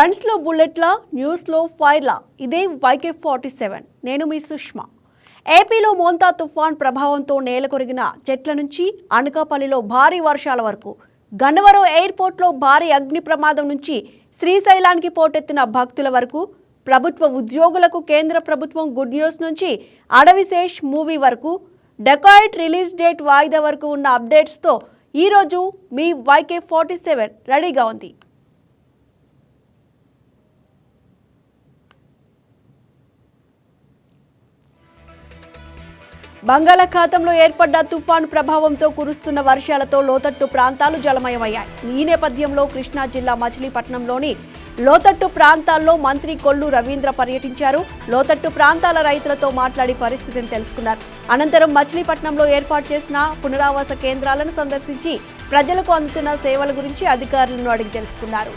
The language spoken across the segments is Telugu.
గన్స్లో బుల్లెట్ల న్యూస్లో ఫైర్ల ఇదే YK47 నేను మీ సుష్మా. ఏపీలో మోంతా తుఫాన్ ప్రభావంతో నేలకొరిగిన చెట్ల నుంచి అనకాపల్లిలో భారీ వర్షాల వరకు, గన్నవరం ఎయిర్పోర్ట్లో భారీ అగ్ని ప్రమాదం నుంచి శ్రీశైలానికి పోటెత్తిన భక్తుల వరకు, ప్రభుత్వ ఉద్యోగులకు కేంద్ర ప్రభుత్వం గుడ్ న్యూస్ నుంచి అడవిశేష్ మూవీ వరకు, డెకాయిట్ రిలీజ్ డేట్ వాయిదా వరకు ఉన్న అప్డేట్స్తో ఈరోజు మీ YK47 రెడీగా ఉంది. బంగాళాఖాతంలో ఏర్పడ్డ తుఫాను ప్రభావంతో కురుస్తున్న వర్షాలతో లోతట్టు ప్రాంతాలు జలమయమయ్యాయి. ఈ నేపథ్యంలో కృష్ణా జిల్లా మచిలీపట్నంలోని లోతట్టు ప్రాంతాల్లో మంత్రి కొల్లు రవీంద్ర పర్యటించారు. లోతట్టు ప్రాంతాల రైతులతో మాట్లాడి పరిస్థితిని తెలుసుకున్నారు. అనంతరం మచిలీపట్నంలో ఏర్పాటు చేసిన పునరావాస కేంద్రాలను సందర్శించి ప్రజలకు అందుతున్న సేవల గురించి అధికారులను అడిగి తెలుసుకున్నారు.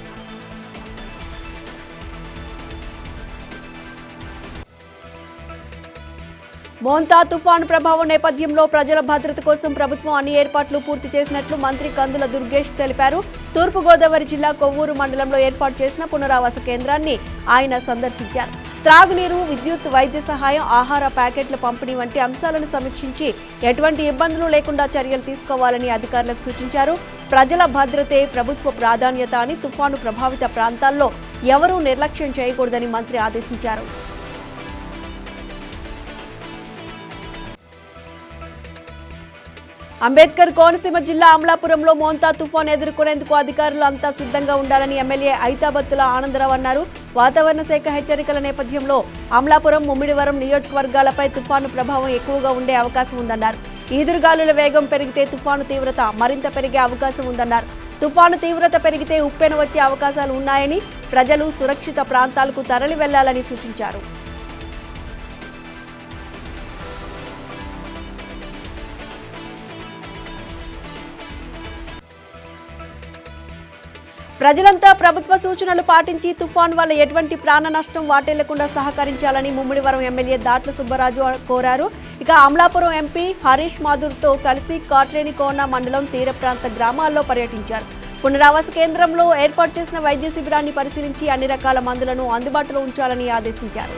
మోంతా తుఫాను ప్రభావం నేపథ్యంలో ప్రజల భద్రత కోసం ప్రభుత్వం అన్ని ఏర్పాట్లు పూర్తి చేసినట్లు మంత్రి కందుల దుర్గేష్ తెలిపారు. తూర్పుగోదావరి జిల్లా కొవ్వూరు మండలంలో ఏర్పాటు చేసిన పునరావాస కేంద్రాన్ని ఆయన సందర్శించారు. త్రాగునీరు, విద్యుత్, వైద్య సహాయం, ఆహార ప్యాకెట్ల పంపిణీ వంటి అంశాలను సమీక్షించి ఎటువంటి ఇబ్బందులు లేకుండా చర్యలు తీసుకోవాలని అధికారులకు సూచించారు. ప్రజల భద్రతే ప్రభుత్వ ప్రాధాన్యత అని, తుఫాను ప్రభావిత ప్రాంతాల్లో ఎవరూ నిర్లక్ష్యం చేయకూడదని మంత్రి ఆదేశించారు. అంబేద్కర్ కోనసీమ జిల్లా అమలాపురంలో మోంతా తుఫాను ఎదుర్కొనేందుకు అధికారులు అంతా సిద్ధంగా ఉండాలని ఎమ్మెల్యే ఐతాబత్తుల ఆనందరావు అన్నారు. వాతావరణ శాఖ హెచ్చరికల నేపథ్యంలో అమలాపురం, ముమ్మిడివరం నియోజకవర్గాలపై తుఫాను ప్రభావం ఎక్కువగా ఉండే అవకాశం ఉందన్నారు. ఈదురుగాలుల వేగం పెరిగితే తుఫాను తీవ్రత మరింత పెరిగే అవకాశం ఉందన్నారు. తుఫాను తీవ్రత పెరిగితే ఉప్పెన వచ్చే అవకాశాలు ఉన్నాయని, ప్రజలు సురక్షిత ప్రాంతాలకు తరలి వెళ్లాలని సూచించారు. ప్రజలంతా ప్రభుత్వ సూచనలు పాటించి తుఫాన్ వల్ల ఎటువంటి ప్రాణ నష్టం వాటిల్లకుండా సహకరించాలని ముమ్మిడివరం ఎమ్మెల్యే దాట్ల సుబ్బరాజు కోరారు. ఇక అమలాపురం ఎంపీ హరీష్ మాథూర్తో కలిసి కాట్రేనికోన మండలం తీర ప్రాంత గ్రామాల్లో పర్యటించారు. పునరావాస కేంద్రంలో ఏర్పాటు చేసిన వైద్య శిబిరాన్ని పరిశీలించి అన్ని రకాల మందులను అందుబాటులో ఉంచాలని ఆదేశించారు.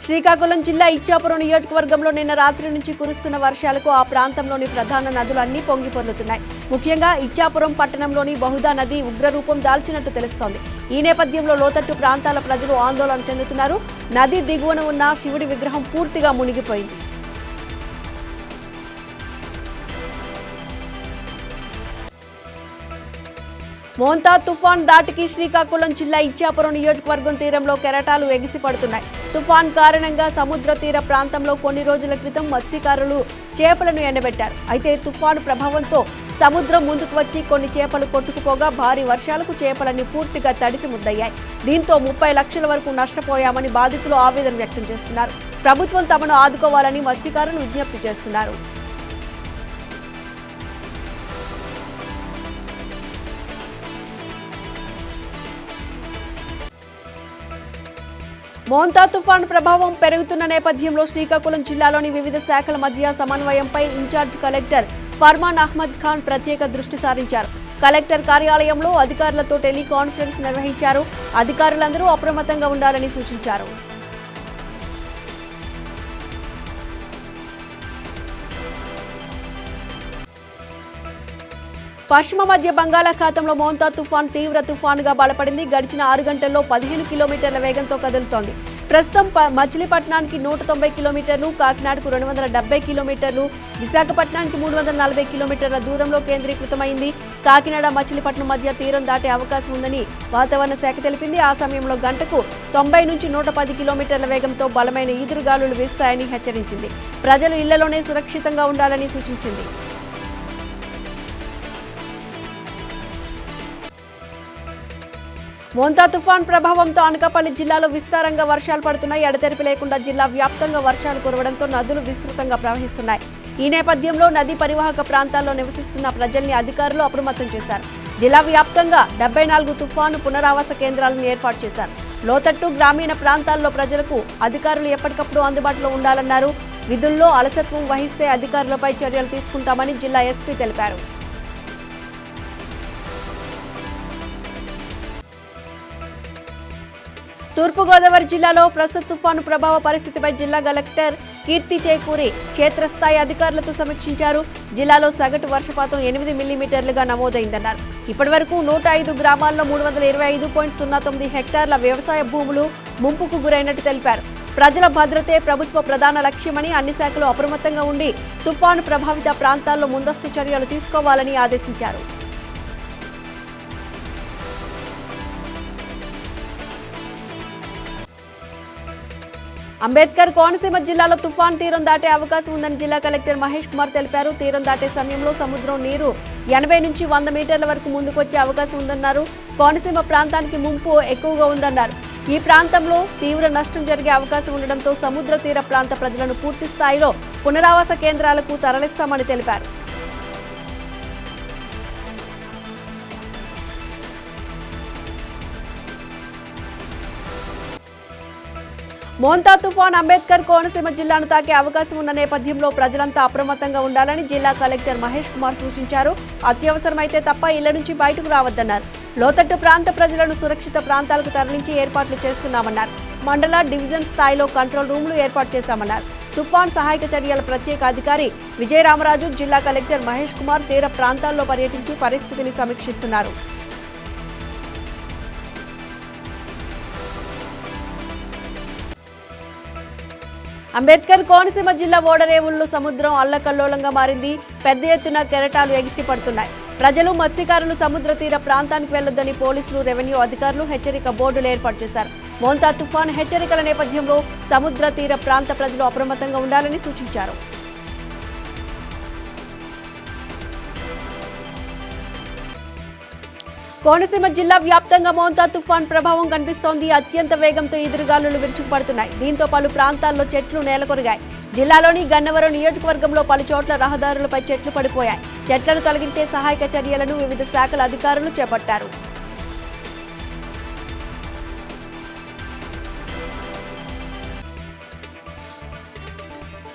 శ్రీకాకుళం జిల్లా ఇచ్చాపురం నియోజకవర్గంలో నిన్న రాత్రి నుంచి కురుస్తున్న వర్షాలకు ఆ ప్రాంతంలోని ప్రధాన నదులన్నీ పొంగి పొర్లుతున్నాయి. ముఖ్యంగా ఇచ్చాపురం పట్టణంలోని బహుదా నది ఉగ్రరూపం దాల్చినట్టు తెలుస్తోంది. ఈ నేపథ్యంలో లోతట్టు ప్రాంతాల ప్రజలు ఆందోళన చెందుతున్నారు. నది దిగువన ఉన్న శివుడి విగ్రహం పూర్తిగా మునిగిపోయింది. మోంతా తుఫాన్ దాటికి శ్రీకాకుళం జిల్లా ఇచ్చాపురం నియోజకవర్గం తీరంలో కెరటాలు ఎగిసి పడుతున్నాయి. తుఫాన్ కారణంగా సముద్ర తీర ప్రాంతంలో కొన్ని రోజుల క్రితం మత్స్యకారులు చేపలను ఎండబెట్టారు. అయితే తుఫాను ప్రభావంతో సముద్రం ముందుకు వచ్చి కొన్ని చేపలు కొట్టుకుపోగా భారీ వర్షాలకు చేపలన్నీ పూర్తిగా తడిసి ముద్దయ్యాయి. దీంతో 30 లక్షల వరకు నష్టపోయామని బాధితులు ఆవేదన వ్యక్తం చేస్తున్నారు. ప్రభుత్వం తమను ఆదుకోవాలని మత్స్యకారులు విజ్ఞప్తి చేస్తున్నారు. మోంతా తుఫాను ప్రభావం పెరుగుతున్న నేపథ్యంలో శ్రీకాకుళం జిల్లాలోని వివిధ శాఖల మధ్య సమన్వయంపై ఇన్ఛార్జ్ కలెక్టర్ ఫర్మాన్ అహ్మద్ ఖాన్ ప్రత్యేక దృష్టి సారించారు. కలెక్టర్ కార్యాలయంలో అధికారులతో టెలికాన్ఫరెన్స్ నిర్వహించారు. అధికారులందరూ అప్రమత్తంగా ఉండాలని సూచించారు. పశ్చిమ మధ్య బంగాళాఖాతంలో మోంతా తుఫాన్ తీవ్ర తుఫానుగా బలపడింది. గడిచిన 6 గంటల్లో 15 కిలోమీటర్ల వేగంతో కదులుతోంది. ప్రస్తుతం మచిలీపట్నానికి 190 కిలోమీటర్లు, కాకినాడకు 270 కిలోమీటర్లు, విశాఖపట్నానికి 340 కిలోమీటర్ల దూరంలో కేంద్రీకృతమైంది. కాకినాడ, మచిలీపట్నం మధ్య తీరం దాటే అవకాశం ఉందని వాతావరణ శాఖ తెలిపింది. ఆ సమయంలో గంటకు 90 నుంచి 110 కిలోమీటర్ల వేగంతో బలమైన ఈదురుగాలులు వీస్తాయని హెచ్చరించింది. ప్రజలు ఇళ్లలోనే సురక్షితంగా ఉండాలని సూచించింది. మోంతా తుఫాన్ ప్రభావంతో అనకాపల్లి జిల్లాలో విస్తారంగా వర్షాలు పడుతున్నాయి. ఎడతెరిపి లేకుండా జిల్లా వ్యాప్తంగా వర్షాలు కురవడంతో నదులు విస్తృతంగా ప్రవహిస్తున్నాయి. ఈ నేపథ్యంలో నదీ పరివాహక ప్రాంతాల్లో నివసిస్తున్న ప్రజల్ని అధికారులు అప్రమత్తం చేశారు. జిల్లా వ్యాప్తంగా 74 తుఫాను పునరావాస కేంద్రాలను ఏర్పాటు చేశారు. లోతట్టు గ్రామీణ ప్రాంతాల్లో ప్రజలకు అధికారులు ఎప్పటికప్పుడు అందుబాటులో ఉండాలన్నారు. విధుల్లో అలసత్వం వహిస్తే అధికారులపై చర్యలు తీసుకుంటామని జిల్లా ఎస్పీ తెలిపారు. తూర్పుగోదావరి జిల్లాలో ప్రస్తుత తుఫాను ప్రభావ పరిస్థితిపై జిల్లా కలెక్టర్ కీర్తి చేకూరి క్షేత్రస్థాయి అధికారులతో సమీక్షించారు. జిల్లాలో సగటు వర్షపాతం 8 మిల్లీమీటర్లుగా నమోదైందన్నారు. ఇప్పటివరకు 105 గ్రామాల్లో 325.09 హెక్టార్ల వ్యవసాయ భూములు ముంపుకు గురైనట్టు తెలిపారు. ప్రజల భద్రతే ప్రభుత్వ ప్రధాన లక్ష్యమని అన్ని శాఖలు అప్రమత్తంగా ఉండి తుఫాను ప్రభావిత ప్రాంతాల్లో ముందస్తు చర్యలు తీసుకోవాలని ఆదేశించారు. అంబేద్కర్ కోనసీమ జిల్లాలో తుఫాన్ తీరం దాటే అవకాశం ఉందని జిల్లా కలెక్టర్ మహేష్ కుమార్ తెలిపారు. తీరం దాటే సమయంలో సముద్రం నీరు 80 నుంచి 100 మీటర్ల వరకు ముందుకొచ్చే అవకాశం ఉందన్నారు. కోనసీమ ప్రాంతానికి ముంపు ఎక్కువగా ఉందన్నారు. ఈ ప్రాంతంలో తీవ్ర నష్టం జరిగే అవకాశం ఉండడంతో సముద్ర తీర ప్రాంత ప్రజలను పూర్తి స్థాయిలో పునరావాస కేంద్రాలకు తరలిస్తామని తెలిపారు. మోంతా తుఫాన్ అంబేద్కర్ కోనసీమ జిల్లాను తాకే అవకాశం ఉన్న నేపథ్యంలో ప్రజలంతా అప్రమత్తంగా ఉండాలని జిల్లా కలెక్టర్ మహేష్ కుమార్ సూచించారు. అత్యవసరమైతే తప్ప ఇళ్ల నుంచి బయటకు రావద్దన్నారు. లోతట్టు ప్రాంత ప్రజలను సురక్షిత ప్రాంతాలకు తరలించి ఏర్పాట్లు చేస్తున్నామన్నారు. మండల డివిజన్ స్థాయిలో కంట్రోల్ రూమ్లు ఏర్పాటు చేశామన్నారు. తుఫాన్ సహాయక చర్యల ప్రత్యేక అధికారి విజయరామరాజు, జిల్లా కలెక్టర్ మహేష్ కుమార్ తీర ప్రాంతాల్లో పర్యటించి పరిస్థితిని సమీక్షిస్తున్నారు. అంబేద్కర్ కోనసీమ జిల్లా ఓడరేవుల్లో సముద్రం అల్లకల్లోలంగా మారింది. పెద్ద ఎత్తున కెరటాలు ఎగిసి పడుతున్నాయి. ప్రజలు, మత్స్యకారులు సముద్ర తీర ప్రాంతానికి వెళ్లొద్దని పోలీసులు, రెవెన్యూ అధికారులు హెచ్చరిక బోర్డులు ఏర్పాటు చేశారు. మోంతా తుఫాన్ హెచ్చరికల నేపథ్యంలో సముద్ర తీర ప్రాంత ప్రజలు అప్రమత్తంగా ఉండాలని సూచించారు. కోనసీమ జిల్లా వ్యాప్తంగా మోంతా తుఫాన్ ప్రభావం కనిపిస్తోంది. అత్యంత వేగంతో ఈదురుగాలులు విరుచుకుపడుతున్నాయి. దీంతో పలు ప్రాంతాల్లో చెట్లు నేలకొరిగాయి. జిల్లాలోని గన్నవరం నియోజకవర్గంలో పలు చోట్ల రహదారులపై చెట్లు పడిపోయాయి. చెట్లను తొలగించే సహాయక చర్యలను వివిధ శాఖల అధికారులు చేపట్టారు.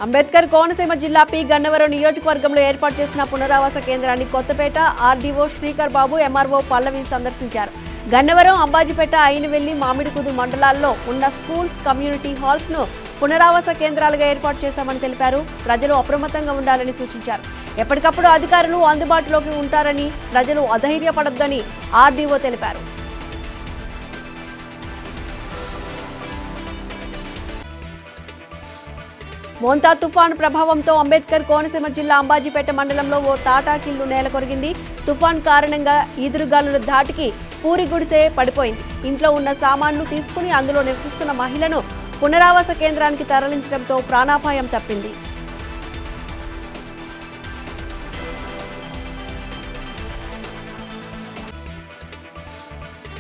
అంబేద్కర్ కోనసీమ జిల్లా పి గన్నవరం నియోజకవర్గంలో ఏర్పాటు చేసిన పునరావాస కేంద్రాన్ని కొత్తపేట ఆర్డీఓ శ్రీకర్ బాబు, ఎంఆర్ఓ పల్లవి సందర్శించారు. గన్నవరం, అంబాజీపేట, అయినవెల్లి, మామిడికుదు మండలాల్లో ఉన్న స్కూల్స్, కమ్యూనిటీ హాల్స్ ను పునరావాస కేంద్రాలుగా ఏర్పాటు చేశామని తెలిపారు. ప్రజలు అప్రమత్తంగా ఉండాలని సూచించారు. ఎప్పటికప్పుడు అధికారులు అందుబాటులోకి ఉంటారని, ప్రజలు అధైర్యపడొద్దని ఆర్డీఓ తెలిపారు. మోంతా తుఫాను ప్రభావంతో అంబేద్కర్ కోనసీమ జిల్లా అంబాజీపేట మండలంలో ఓ తాటాకిల్లు నేలకొరిగింది. తుఫాన్ కారణంగా ఈదురుగాలుల ధాటికి పూరి గుడిసె పడిపోయింది. ఇంట్లో ఉన్న సామాన్లు తీసుకుని అందులో నివసిస్తున్న మహిళను పునరావాస కేంద్రానికి తరలించడంతో ప్రాణాపాయం తప్పింది.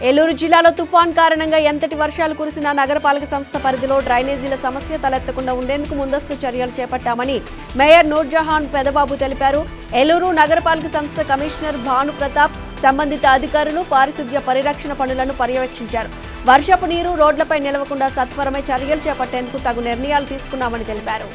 ఏలూరు జిల్లాలో తుఫాన్ కారణంగా ఎంతటి వర్షాలు కురిసినా నగరపాలక సంస్థ పరిధిలో డ్రైనేజీల సమస్య తలెత్తకుండా ఉండేందుకు ముందస్తు చర్యలు చేపట్టామని మేయర్ నూర్జహాన్ పెదబాబు తెలిపారు. ఏలూరు నగరపాలక సంస్థ కమిషనర్ భాను ప్రతాప్ సంబంధిత అధికారులు పారిశుద్ధ్య పరిరక్షణ పనులను పర్యవేక్షించారు. వర్షపు నీరు రోడ్లపై నిలవకుండా సత్వరమే చర్యలు చేపట్టేందుకు తగు నిర్ణయాలు తీసుకున్నామని తెలిపారు.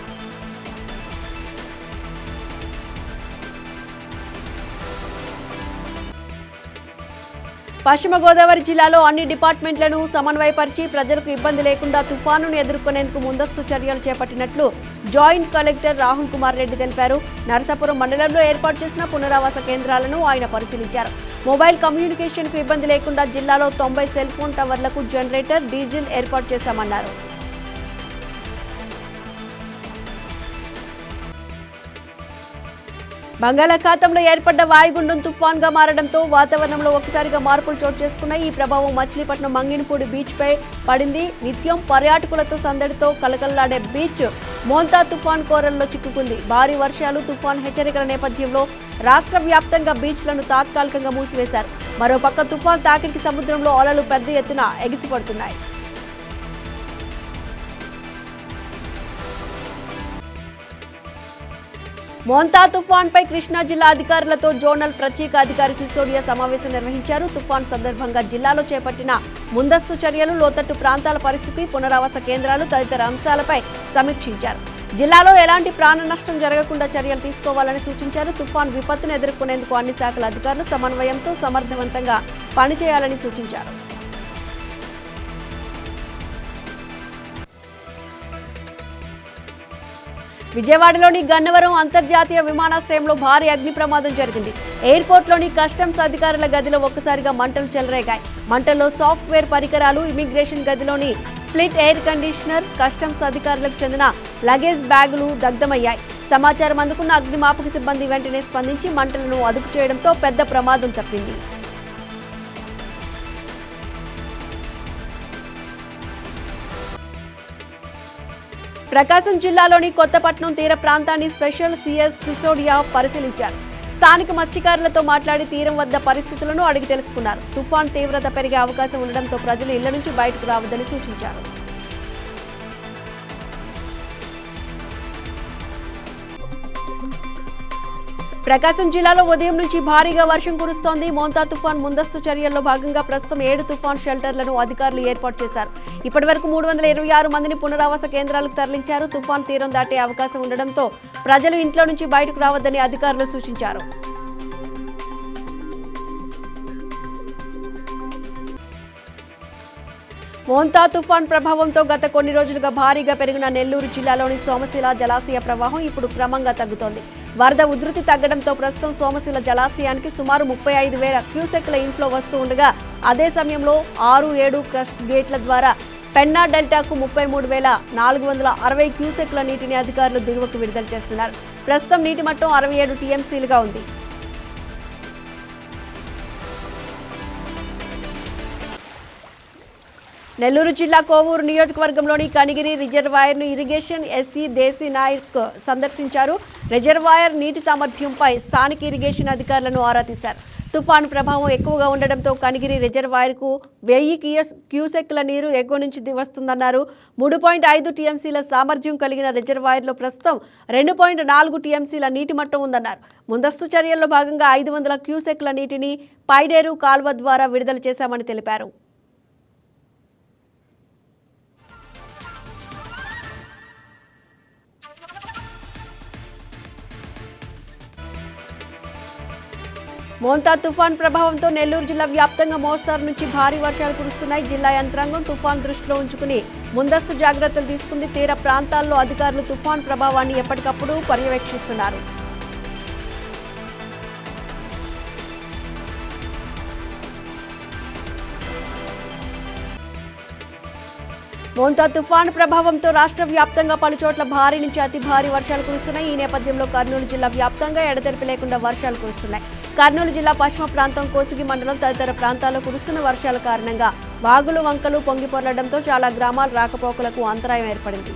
పశ్చిమ గోదావరి జిల్లాలో అన్ని డిపార్ట్మెంట్లను సమన్వయపరిచి ప్రజలకు ఇబ్బంది లేకుండా తుఫానును ఎదుర్కొనేందుకు ముందస్తు చర్యలు చేపట్టినట్లు జాయింట్ కలెక్టర్ రాహుల్ కుమార్ రెడ్డి తెలిపారు. నరసాపురం మండలంలో ఏర్పాటు చేసిన పునరావాస కేంద్రాలను ఆయన పరిశీలించారు. మొబైల్ కమ్యూనికేషన్కు ఇబ్బంది లేకుండా జిల్లాలో 90 సెల్ ఫోన్ టవర్లకు జనరేటర్, డీజిల్ ఏర్పాటు చేశామన్నారు. బంగాళాఖాతంలో ఏర్పడ్డ వాయుగుండం తుఫాన్గా మారడంతో వాతావరణంలో ఒక్కసారిగా మార్పులు చోటు చేసుకున్నాయి. ఈ ప్రభావం మచిలీపట్నం మంగినపూడి బీచ్పై పడింది. నిత్యం పర్యాటకులతో సందడితో కలకల్లాడే బీచ్ మోంతా తుఫాన్ కోరల్లో చిక్కుకుంది. భారీ వర్షాలు, తుఫాన్ హెచ్చరికల నేపథ్యంలో రాష్ట్ర వ్యాప్తంగా బీచ్లను తాత్కాలికంగా మూసివేశారు. మరోపక్క తుఫాన్ తాకిడికి సముద్రంలో అలలు పెద్ద ఎత్తున ఎగిసిపడుతున్నాయి. మోంతా తుఫాన్ పై కృష్ణా జిల్లా అధికారులతో జోనల్ ప్రత్యేక అధికారి సిసోడియా సమావేశం నిర్వహించారు. తుఫాన్ సందర్భంగా జిల్లాలో చేపట్టిన ముందస్తు చర్యలు, లోతట్టు ప్రాంతాల పరిస్థితి, పునరావాస కేంద్రాలు తదితర అంశాలపై సమీక్షించారు. జిల్లాలో ఎలాంటి ప్రాణ నష్టం జరగకుండా చర్యలు తీసుకోవాలని సూచించారు. తుఫాన్ విపత్తును ఎదుర్కొనేందుకు అన్ని శాఖల అధికారులు సమన్వయంతో సమర్థవంతంగా పనిచేయాలని సూచించారు. విజయవాడలోని గన్నవరం అంతర్జాతీయ విమానాశ్రయంలో భారీ అగ్ని ప్రమాదం జరిగింది. ఎయిర్పోర్ట్లోని కస్టమ్స్ అధికారుల గదిలో ఒక్కసారిగా మంటలు చెలరేగాయి. మంటల్లో సాఫ్ట్వేర్ పరికరాలు, ఇమిగ్రేషన్ గదిలోని స్ప్లిట్ ఎయిర్ కండిషనర్, కస్టమ్స్ అధికారులకు చెందిన లగేజ్ బ్యాగులు దగ్ధమయ్యాయి. సమాచారం అందుకున్న అగ్నిమాపక సిబ్బంది వెంటనే స్పందించి మంటలను అదుపు చేయడంతో పెద్ద ప్రమాదం తప్పింది. ప్రకాశం జిల్లాలోని కొత్తపట్నం తీర ప్రాంతాన్ని స్పెషల్ సిఎస్ సిసోడియా పరిశీలించారు. స్థానిక మత్స్యకారులతో మాట్లాడి తీరం వద్ద పరిస్థితులను అడిగి తెలుసుకున్నారు. తుఫాన్ తీవ్రత పెరిగే అవకాశం ఉండడంతో ప్రజలు ఇళ్ల నుంచి బయటకు రావద్దని సూచించారు. ప్రకాశం జిల్లాలో ఉదయం నుంచి భారీగా వర్షం కురుస్తోంది. మోంతా తుఫాన్ ముందస్తు చర్యల్లో భాగంగా ప్రస్తుతం 7 తుఫాన్ షెల్టర్లను అధికారులు ఏర్పాటు చేశారు. ఇప్పటివరకు 326 మందిని పునరావాస కేంద్రాలకు తరలించారు. తుఫాన్ తీరం దాటే అవకాశం ఉండడంతో ప్రజలు ఇంట్లో నుంచి బయటకు రావద్దని అధికారులు సూచించారు. మోంతా తుఫాన్ ప్రభావంతో గత కొన్ని రోజులుగా భారీగా పెరిగిన నెల్లూరు జిల్లాలోని సోమశిల జలాశయ ప్రవాహం ఇప్పుడు క్రమంగా తగ్గుతోంది. వరద ఉధృతి తగ్గడంతో ప్రస్తుతం సోమశిల జలాశయానికి సుమారు 35,000 క్యూసెక్ల ఇన్ఫ్లో వస్తూ ఉండగా, అదే సమయంలో 6-7 క్రష్ గేట్ల ద్వారా పెన్నా డెల్టాకు 33,460 క్యూసెక్ల నీటిని అధికారులు దిగువకు విడుదల చేస్తున్నారు. ప్రస్తుతం నీటి మట్టం 67 టీఎంసీలుగా ఉంది. నెల్లూరు జిల్లా కోవూరు నియోజకవర్గంలోని కనిగిరి రిజర్వాయర్ను ఇరిగేషన్ ఎస్సీ దేశీ నాయక్ సందర్శించారు. రిజర్వాయర్ నీటి సామర్థ్యంపై స్థానిక ఇరిగేషన్ అధికారులను ఆరా తీశారు. తుఫాను ప్రభావం ఎక్కువగా ఉండడంతో కనిగిరి రిజర్వాయర్కు 1000 క్యూసెక్ల నీరు ఎగువ నుంచి వస్తుందన్నారు. 3.5 టీఎంసీల సామర్థ్యం కలిగిన రిజర్వాయర్లో ప్రస్తుతం 2.4 టీఎంసీల నీటి మట్టం ఉందన్నారు. ముందస్తు చర్యల్లో భాగంగా 500 క్యూసెక్ల నీటిని పైడేరు కాల్వ ద్వారా విడుదల చేశామని తెలిపారు. మోంతా తుఫాన్ ప్రభావంతో నెల్లూరు జిల్లా వ్యాప్తంగా మోస్తారు నుంచి భారీ వర్షాలు కురుస్తున్నాయి. జిల్లా యంత్రాంగం తుఫాన్ దృష్టిలో ఉంచుకుని ముందస్తు జాగ్రత్తలు తీసుకుంది. తీర ప్రాంతాల్లో అధికారులు తుఫాన్ ప్రభావాన్ని ఎప్పటికప్పుడు పర్యవేక్షిస్తున్నారు. మోంతా తుఫాను ప్రభావంతో రాష్ట్ర వ్యాప్తంగా పలుచోట్ల భారీ నుంచి అతి భారీ వర్షాలు కురుస్తున్నాయి. ఈ నేపథ్యంలో కర్నూలు జిల్లా వ్యాప్తంగా ఎడతెరిపి లేకుండా వర్షాలు కురుస్తున్నాయి. కర్నూలు జిల్లా పశ్చిమ ప్రాంతం, కోసిగి మండలం తదితర ప్రాంతాల్లో కురుస్తున్న వర్షాల కారణంగా వాగులు, వంకలు పొంగిపొర్లడంతో చాలా గ్రామాల రాకపోకలకు అంతరాయం ఏర్పడింది.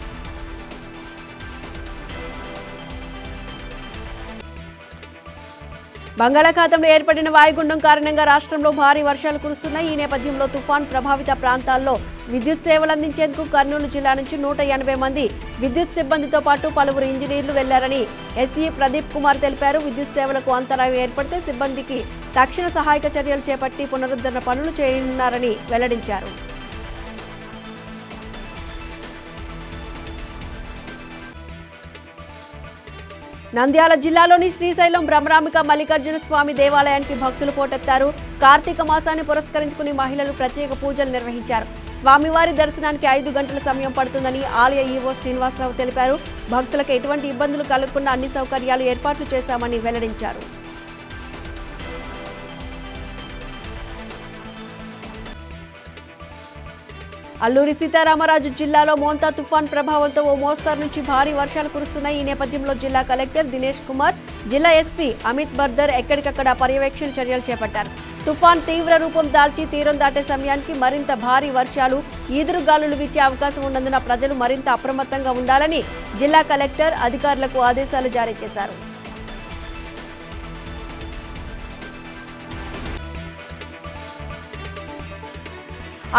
బంగాళాఖాతంలో ఏర్పడిన వాయుగుండం కారణంగా రాష్ట్రంలో భారీ వర్షాలు కురుస్తున్నాయి. ఈ నేపథ్యంలో తుఫాన్ ప్రభావిత ప్రాంతాల్లో విద్యుత్ సేవలు అందించేందుకు కర్నూలు జిల్లా నుంచి 180 మంది విద్యుత్ సిబ్బందితో పాటు పలువురు ఇంజనీర్లు వెళ్లారని ఎస్ఈ ప్రదీప్ కుమార్ తెలిపారు. విద్యుత్ సేవలకు అంతరాయం ఏర్పడితే సిబ్బందికి తక్షణ సహాయక చర్యలు చేపట్టి పునరుద్ధరణ పనులు చేయనున్నారని వెల్లడించారు. నంద్యాల జిల్లాలోని శ్రీశైలం బ్రహ్మరాంబిక మల్లికార్జున స్వామి దేవాలయానికి భక్తులు పోటెత్తారు. కార్తీక మాసాన్ని పురస్కరించుకుని మహిళలు ప్రత్యేక పూజలు నిర్వహించారు. స్వామివారి దర్శనానికి 5 గంటల సమయం పడుతుందని ఆలయ ఈవో శ్రీనివాసరావు తెలిపారు. భక్తులకు ఎటువంటి ఇబ్బందులు కలగకుండా అన్ని సౌకర్యాలు ఏర్పాట్లు చేశామని వెల్లడించారు. అల్లూరి సీతారామరాజు జిల్లాలో మోంతా తుఫాన్ ప్రభావంతో ఓ మోస్తరు నుంచి భారీ వర్షాలు కురుస్తున్నాయి. ఈ నేపథ్యంలో జిల్లా కలెక్టర్ దినేష్ కుమార్, జిల్లా ఎస్పీ అమిత్ బర్దర్ ఎక్కడికక్కడ పర్యవేక్షణ చర్యలు చేపట్టారు. తుఫాన్ తీవ్ర రూపం దాల్చి తీరం దాటే సమయానికి మరింత భారీ వర్షాలు, ఈదురుగాలులు వీచే అవకాశం ఉన్నందున ప్రజలు మరింత అప్రమత్తంగా ఉండాలని జిల్లా కలెక్టర్ అధికారులకు ఆదేశాలు జారీ చేశారు.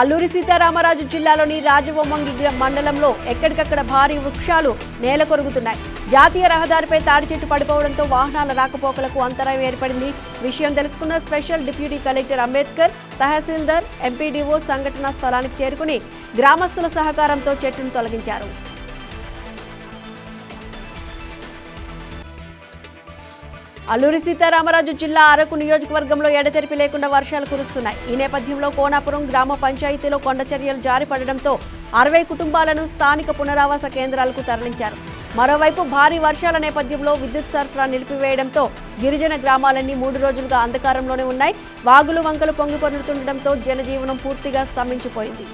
అల్లూరి సీతారామరాజు జిల్లాలోని రాజవొమ్మంగి మండలంలో ఎక్కడికక్కడ భారీ వృక్షాలు నేలకొరుగుతున్నాయి. జాతీయ రహదారిపై తాడి చెట్టు పడిపోవడంతో వాహనాల రాకపోకలకు అంతరాయం ఏర్పడింది. విషయం తెలుసుకున్న స్పెషల్ డిప్యూటీ కలెక్టర్ అంబేద్కర్, తహసీల్దార్, ఎంపీడీఓ సంఘటనా స్థలానికి చేరుకుని గ్రామస్తుల సహకారంతో చెట్టును తొలగించారు. అల్లూరి సీతారామరాజు జిల్లా అరకు నియోజకవర్గంలో ఎడతెరిపి లేకుండా వర్షాలు కురుస్తున్నాయి. ఈ నేపథ్యంలో కోనాపురం గ్రామ పంచాయతీలో కొండ చర్యలు జారీ పడడంతో 60 కుటుంబాలను స్థానిక పునరావాస కేంద్రాలకు తరలించారు. మరోవైపు భారీ వర్షాల నేపథ్యంలో విద్యుత్ సరఫరా నిలిపివేయడంతో గిరిజన గ్రామాలన్నీ 3 రోజులుగా అంధకారంలోనే ఉన్నాయి. వాగులు వంకలు పొంగిపొర్లుతుండటంతో జనజీవనం పూర్తిగా స్తంభించిపోయింది.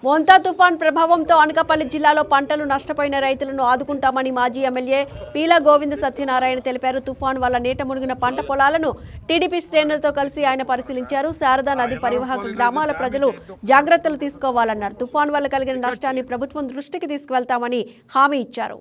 మోంతా తుఫాన్ ప్రభావంతో అనకాపల్లి జిల్లాలో పంటలు నష్టపోయిన రైతులను ఆదుకుంటామని మాజీ ఎమ్మెల్యే పీలా గోవింద సత్యనారాయణ తెలిపారు. తుఫాన్ వల్ల నీట మునిగిన పంట పొలాలను టీడీపీ శ్రేణులతో కలిసి ఆయన పరిశీలించారు. శారదా నది పరివాహక గ్రామాల ప్రజలు జాగ్రత్తలు తీసుకోవాలన్నారు. తుఫాన్ వల్ల కలిగిన నష్టాన్ని ప్రభుత్వం దృష్టికి తీసుకువెళ్తామని హామీ ఇచ్చారు.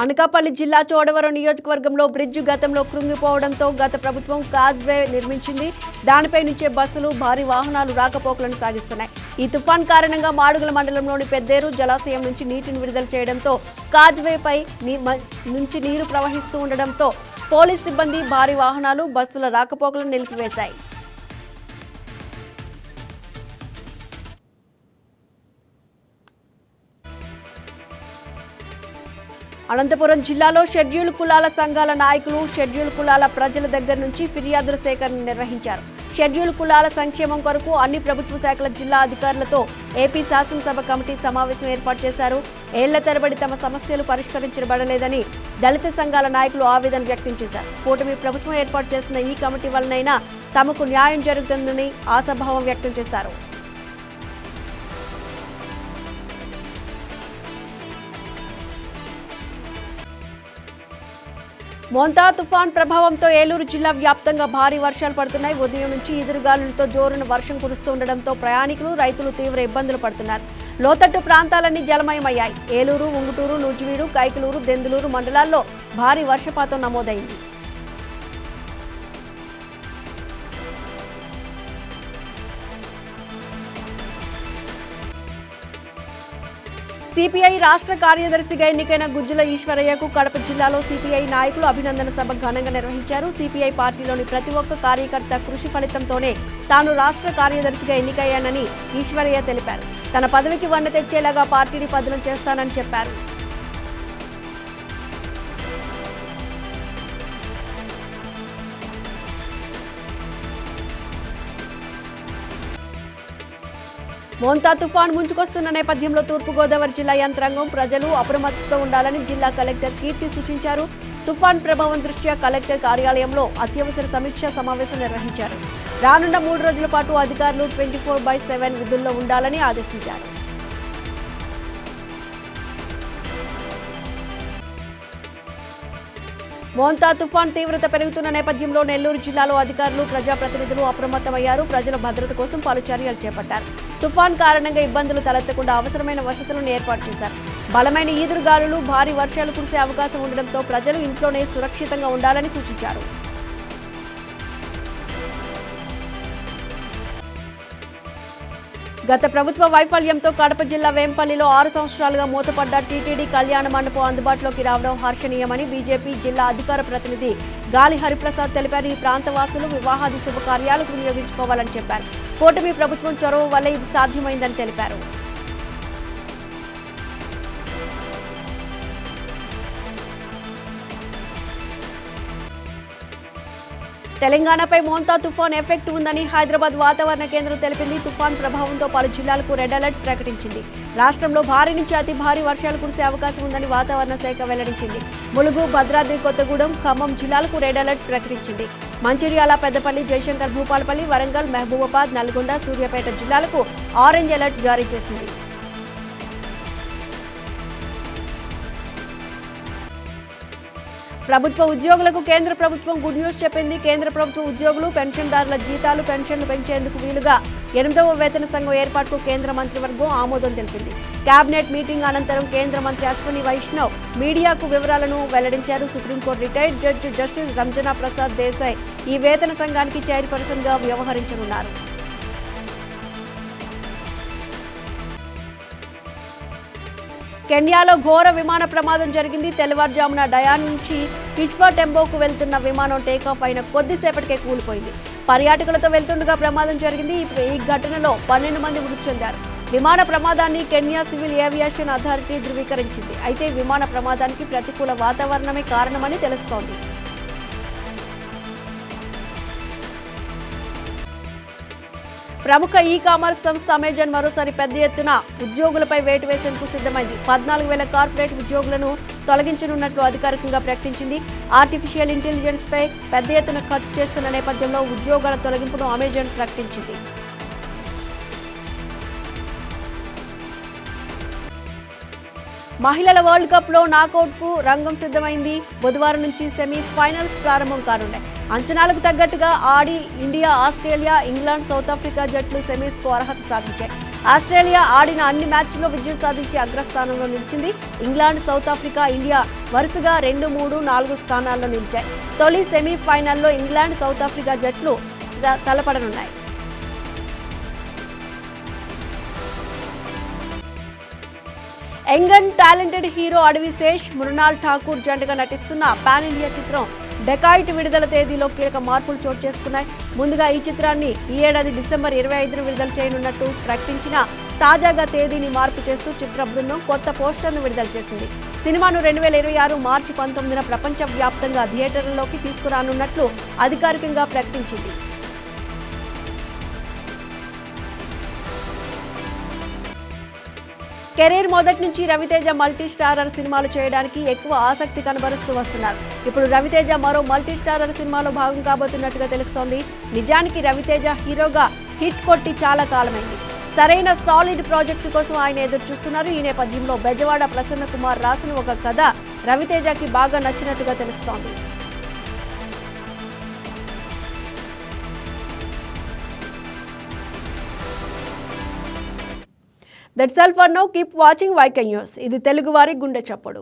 అనకాపల్లి జిల్లా చోడవరం నియోజకవర్గంలో బ్రిడ్జ్ గతంలో కృంగిపోవడంతో గత ప్రభుత్వం కాజ్వే నిర్మించింది. దానిపై నుంచే బస్సులు, భారీ వాహనాలు రాకపోకలను సాగిస్తున్నాయి. ఈ తుఫాన్ కారణంగా మాడుగుల మండలంలోని పెద్దేరు జలాశయం నుంచి నీటిని విడుదల చేయడంతో కాజ్వేపై నుంచి నీరు ప్రవహిస్తూ ఉండడంతో పోలీస్ సిబ్బంది, భారీ వాహనాలు, బస్సుల రాకపోకలను నిలిపివేశాయి. అనంతపురం జిల్లాలో షెడ్యూల్ కులాల సంఘాల నాయకులు షెడ్యూల్ కులాల ప్రజల దగ్గర నుంచి ఫిర్యాదుల సేకరణ నిర్వహించారు. షెడ్యూల్ కులాల సంక్షేమం కొరకు అన్ని ప్రభుత్వ శాఖల జిల్లా అధికారులతో ఏపీ శాసనసభ కమిటీ సమావేశం ఏర్పాటు చేశారు. ఏళ్ల తరబడి తమ సమస్యలు పరిష్కరించబడలేదని దళిత సంఘాల నాయకులు ఆవేదన వ్యక్తం చేశారు. కూటమి ప్రభుత్వం ఏర్పాటు చేసిన ఈ కమిటీ వలనైనా తమకు న్యాయం జరుగుతుందని ఆశాభావం వ్యక్తం చేశారు. మోంతా తుఫాన్ ప్రభావంతో ఏలూరు జిల్లా వ్యాప్తంగా భారీ వర్షాలు పడుతున్నాయి. ఉదయం నుంచి ఎదురుగాలులతో జోరున వర్షం కురుస్తుండటంతో ప్రయాణికులు, రైతులు తీవ్ర ఇబ్బందులు పడుతున్నారు. లోతట్టు ప్రాంతాలన్నీ జలమయమయ్యాయి. ఏలూరు, ఉంగుటూరు, నూజివీడు, కైకలూరు, దెందులూరు మండలాల్లో భారీ వర్షపాతం నమోదైంది. సిపిఐ రాష్ట్ర కార్యదర్శిగా ఎన్నికైన గుజ్జుల ఈశ్వరయ్యకు కడప జిల్లాలో సిపిఐ నాయకులు అభినందన సభ ఘనంగా నిర్వహించారు. సిపిఐ పార్టీలోని ప్రతి ఒక్క కార్యకర్త కృషి ఫలితంతోనే తాను రాష్ట్ర కార్యదర్శిగా ఎన్నికయ్యానని ఈశ్వరయ్య తెలిపారు. తన పదవికి వన్నె తెచ్చేలాగా పార్టీని పదిలం చేస్తానని చెప్పారు. మోంతా తుఫాన్ ముంచుకొస్తున్న నేపథ్యంలో తూర్పుగోదావరి జిల్లా యంత్రాంగం, ప్రజలు అప్రమత్తంతో ఉండాలని జిల్లా కలెక్టర్ కీర్తి సూచించారు. తుఫాన్ ప్రభావం దృష్ట్యా కలెక్టర్ కార్యాలయంలో అత్యవసర సమీక్షా సమావేశం నిర్వహించారు. రానున్న 3 రోజుల పాటు అధికారులు 24/7 విధుల్లో ఉండాలని ఆదేశించారు. మోంతా తుఫాన్ తీవ్రత పెరుగుతున్న నేపథ్యంలో నెల్లూరు జిల్లాలో అధికారులు, ప్రజాప్రతినిధులు అప్రమత్తమయ్యారు. ప్రజల భద్రత కోసం పలు చర్యలు చేపట్టారు. తుఫాన్ కారణంగా ఇబ్బందులు తలెత్తకుండా అవసరమైన వసతులను ఏర్పాటు చేశారు. బలమైన ఈదురుగాలులు, భారీ వర్షాలు కురిసే అవకాశం ఉండడంతో ప్రజలు ఇంట్లోనే సురక్షితంగా ఉండాలని సూచించారు. గత ప్రభుత్వ వైఫల్యంతో కడప జిల్లా వేంపల్లిలో 6 సంవత్సరాలుగా మూతపడ్డ టీటీడీ కళ్యాణ మండపం అందుబాటులోకి రావడం హర్షణీయమని బీజేపీ జిల్లా అధికార ప్రతినిధి గాలి హరిప్రసాద్ తెలిపారు. ఈ ప్రాంతవాసులు వివాహాది శుభకార్యాలకు వినియోగించుకోవాలని చెప్పారు. కూటమి ప్రభుత్వం చొరవ వల్ల ఇది సాధ్యమైందని తెలిపారు. తెలంగాణపై మోంతా తుఫాన్ ఎఫెక్ట్ ఉందని హైదరాబాద్ వాతావరణ కేంద్రం తెలిపింది. తుఫాన్ ప్రభావంతో పలు జిల్లాలకు రెడ్ అలర్ట్ ప్రకటించింది. రాష్ట్రంలో భారీ నుంచి అతి భారీ వర్షాలు కురిసే అవకాశం ఉందని వాతావరణ శాఖ వెల్లడించింది. ములుగు, భద్రాద్రి కొత్తగూడెం, ఖమ్మం జిల్లాలకు రెడ్ అలర్ట్ ప్రకటించింది. మంచిర్యాల, పెద్దపల్లి, జయశంకర్, భూపాలపల్లి, వరంగల్, మహబూబాబాద్, నల్గొండ, సూర్యాపేట జిల్లాలకు ఆరెంజ్ అలర్ట్ జారీ చేసింది. ప్రభుత్వ ఉద్యోగులకు కేంద్ర ప్రభుత్వం గుడ్ న్యూస్ చెప్పింది. కేంద్ర ప్రభుత్వ ఉద్యోగులు, పెన్షన్దారుల జీతాలు, పెన్షన్లు పెంచేందుకు వీలుగా 8వ వేతన సంఘం ఏర్పాటుకు కేంద్ర మంత్రివర్గం ఆమోదం తెలిపింది. కేబినెట్ మీటింగ్ అనంతరం కేంద్ర మంత్రి అశ్విని వైష్ణవ్ మీడియాకు వివరాలను వెల్లడించారు. Supreme court retired judge justice Ranjana Prasad Desai ఈ వేతన సంఘానికి చైర్పర్సన్గా వ్యవహరించనున్నారు. కెన్యాలో ఘోర విమాన ప్రమాదం జరిగింది. తెల్లవారుజామున డయాన్ నుంచి కిష్వా టెంబోకు వెళ్తున్న విమానం టేకాఫ్ అయిన కొద్దిసేపటికే కూలిపోయింది. పర్యాటకులతో వెళ్తుండగా ప్రమాదం జరిగింది. ఈ ఘటనలో 12 మంది మృతి చెందారు. విమాన ప్రమాదాన్ని కెన్యా సివిల్ ఏవియేషన్ అథారిటీ ధృవీకరించింది. అయితే విమాన ప్రమాదానికి ప్రతికూల వాతావరణమే కారణమని తెలుస్తోంది. ప్రముఖ ఈ-కామర్స్ సంస్థ అమెజాన్ మరోసారి పెద్ద ఎత్తున ఉద్యోగులపై వేటు వేసేందుకు సిద్ధమైంది. 14,000 కార్పొరేట్ ఉద్యోగులను తొలగించనున్నట్లు అధికారికంగా ప్రకటించింది. ఆర్టిఫిషియల్ ఇంటెలిజెన్స్ పై పెద్ద ఎత్తున ఖర్చు చేస్తున్న నేపథ్యంలో ఉద్యోగాల తొలగింపును అమెజాన్ ప్రకటించింది. మహిళల వరల్డ్ కప్ లో నాకౌట్ కు రంగం సిద్ధమైంది. బుధవారం నుంచి సెమీ ఫైనల్స్ ప్రారంభం కానున్నాయి. అంచనాలకు తగ్గట్టుగా ఆడి India, Australia, England, South Africa జట్లు సెమీస్ కు అర్హత సాధించాయి. ఆస్ట్రేలియా ఆడిన అన్ని మ్యాచ్ల్లో విజయం సాధించి అగ్రస్థానంలో నిలిచింది. ఇంగ్లాండ్, సౌత్ ఆఫ్రికా, ఇండియా వరుసగా 2, 3, 4 స్థానాల్లో నిలిచాయి. తొలి సెమీ ఫైనల్లో ఇంగ్లాండ్, సౌత్ ఆఫ్రికా జట్లు తలపడనున్నాయి. యంగ్ అండ్ టాలెంటెడ్ హీరో అడవి శేష్, మృణాల్ ఠాకూర్ జంటగా నటిస్తున్న పాన్ ఇండియా చిత్రం డెకాయిట్ విడుదల తేదీలో కీలక మార్పులు చోటు చేసుకున్నాయి. ముందుగా ఈ చిత్రాన్ని ఈ ఏడాది డిసెంబర్ 25న విడుదల చేయనున్నట్టు ప్రకటించిన తాజాగా తేదీని మార్పు చేస్తూ చిత్ర బృందం కొత్త పోస్టర్ను విడుదల చేసింది. సినిమాను 2026 మార్చి 19న ప్రపంచవ్యాప్తంగా థియేటర్లలోకి తీసుకురానున్నట్లు అధికారికంగా ప్రకటించింది. కెరీర్ మొదటి నుంచి రవితేజ మల్టీ స్టారర్ సినిమాలు చేయడానికి ఎక్కువ ఆసక్తి కనబరుస్తూ వస్తున్నారు. ఇప్పుడు రవితేజ మరో మల్టీ స్టారర్ సినిమాలో భాగం కాబోతున్నట్టుగా తెలుస్తోంది. నిజానికి రవితేజ హీరోగా హిట్ కొట్టి చాలా కాలమైంది. సరైన సాలిడ్ ప్రాజెక్టు కోసం ఆయన ఎదురు చూస్తున్నారు. ఈ నేపథ్యంలో బెజవాడ ప్రసన్న కుమార్ రాసిన ఒక కథ రవితేజకి బాగా నచ్చినట్టుగా తెలుస్తోంది. That's all for now. Keep watching YK News. ఇది తెలుగువారి గుండె చప్పుడు.